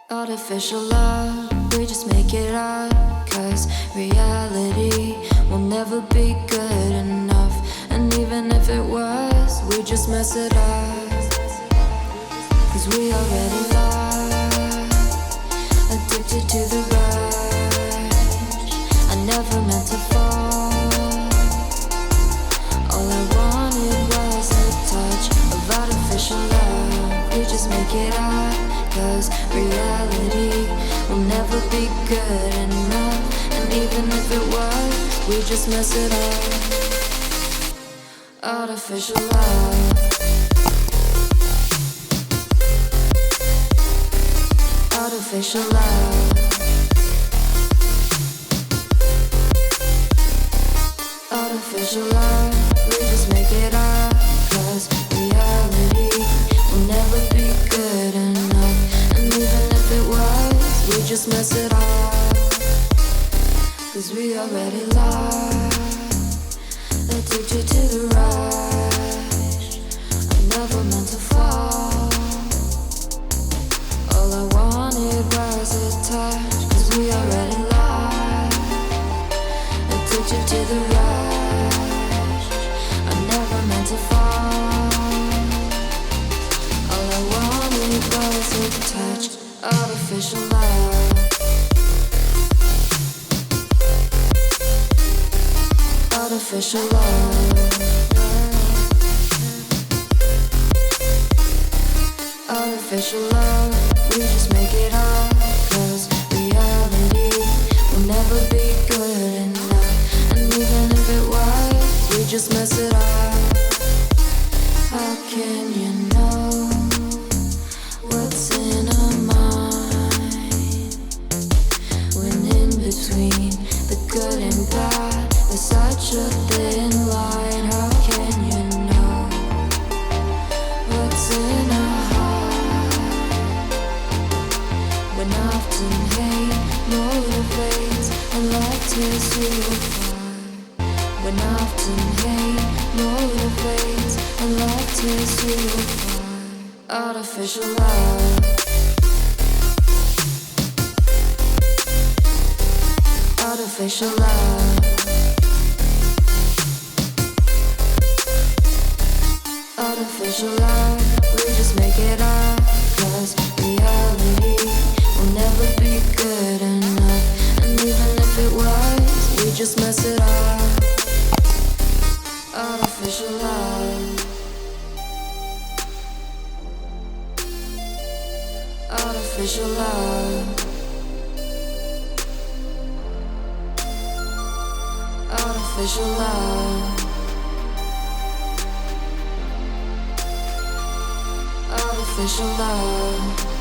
Artificial love, we just make it up. Cause reality will never be good enough. And even if it was, we just mess it up. Cause we already lost, addicted to the rush. I never meant to fall. All I wanted was a touch of artificial love. We just make it up. Cause reality will never be good enough. And even if it was, we just mess it up. Artificial love. Artificial love. Artificial love. We just make it up. Cause reality will never be good enough. And even if it was, we just mess it up. Cause we already lost, addicted to the rush. I never meant to fall. All I wanted was a touch. Cause we already lost, addicted to the rush. I never meant to fall. All I wanted was a touch. Artificial love. Artificial love. Artificial love. We just make it up. Cause reality will never be good enough. And even if it was, we just mess it up. How can you know what's in our mind? When in between the good and bad, there's such a thin line. How can you know what's in our heart? When often hate motivates and love tears you apart. When often hate motivates and love tears you apart. Artificial love. Artificial love. Artificial love. We just make it up. Cause reality will never be good enough. And even if it was, we just mess it up. Artificial love. Artificial love. Artificial love. Artificial love.